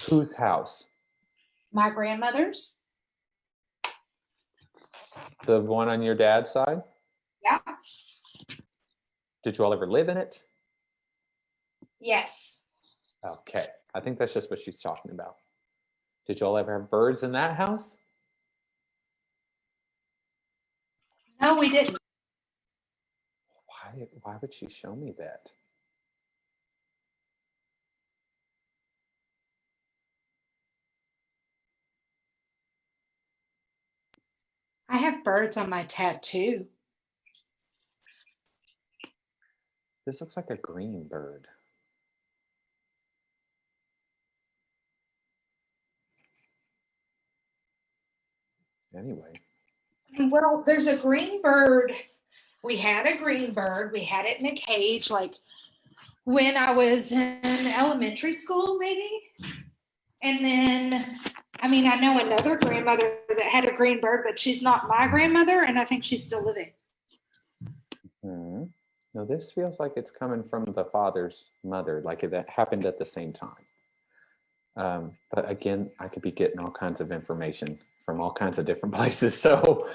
[SPEAKER 2] Whose house?
[SPEAKER 1] my grandmother's.
[SPEAKER 2] The one on your dad's side?
[SPEAKER 1] Yeah.
[SPEAKER 2] Did you all ever live in it?
[SPEAKER 1] Yes.
[SPEAKER 2] Okay, I think that's just what she's talking about. Did you all ever have birds in that house?
[SPEAKER 1] No, we didn't.
[SPEAKER 2] Why would she show me that?
[SPEAKER 1] I have birds on my tattoo.
[SPEAKER 2] This looks like a green bird. Anyway.
[SPEAKER 1] Well, there's a green bird. We had a green bird. We had it in a cage, like when I was in elementary school, maybe. And then, I mean, I know another grandmother that had a green bird, but she's not my grandmother, and I think she's still living.
[SPEAKER 2] Hmm. No, this feels like it's coming from the father's mother, like it happened at the same time. But again, I could be getting all kinds of information from all kinds of different places. So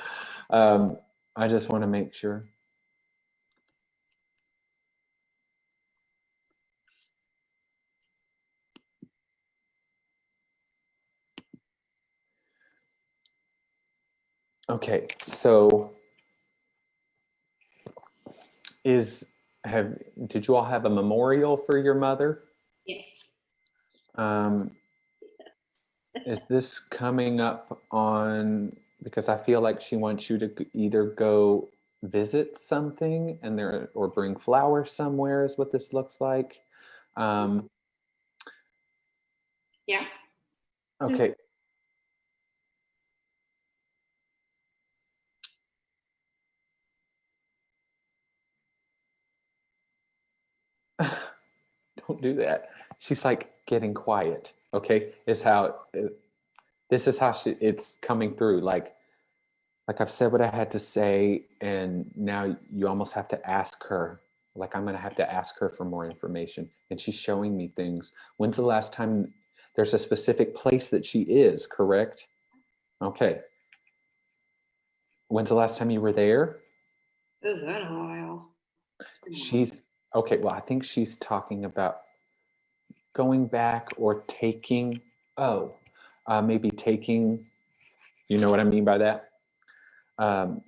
[SPEAKER 2] I just want to make sure. Okay, so did you all have a memorial for your mother?
[SPEAKER 1] Yes.
[SPEAKER 2] Is this coming up on, because I feel like she wants you to either go visit something or bring flowers somewhere is what this looks like.
[SPEAKER 1] Yeah.
[SPEAKER 2] Okay. Don't do that. She's like getting quiet. Okay, this is how it's coming through. Like I've said what I had to say, and now you almost have to ask her. Like I'm gonna have to ask her for more information, and she's showing me things. When's the last time? There's a specific place that she is, correct? Okay. When's the last time you were there?
[SPEAKER 1] It was been a while.
[SPEAKER 2] She's okay. Well, I think she's talking about going back or taking. Maybe taking. You know what I mean by that?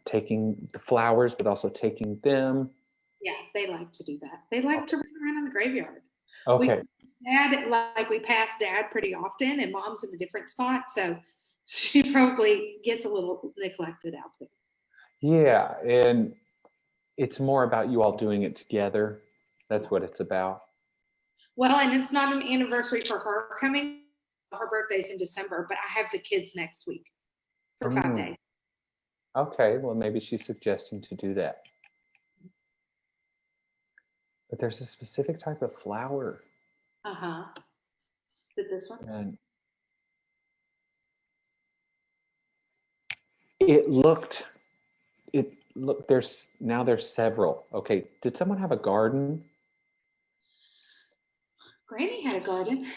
[SPEAKER 2] Taking the flowers, but also taking them.
[SPEAKER 1] Yeah, they like to do that. They like to run around in the graveyard.
[SPEAKER 2] Okay.
[SPEAKER 1] We pass dad pretty often, and mom's in a different spot, so she probably gets a little neglected out there.
[SPEAKER 2] Yeah, and it's more about you all doing it together. That's what it's about.
[SPEAKER 1] Well, and it's not an anniversary for her coming. Her birthday's in December, but I have the kids next week for 5 days.
[SPEAKER 2] Okay, well, maybe she's suggesting to do that. But there's a specific type of flower.
[SPEAKER 1] Uh-huh. Did this one?
[SPEAKER 2] And there's several. Okay, did someone have a garden?
[SPEAKER 1] Granny had a garden.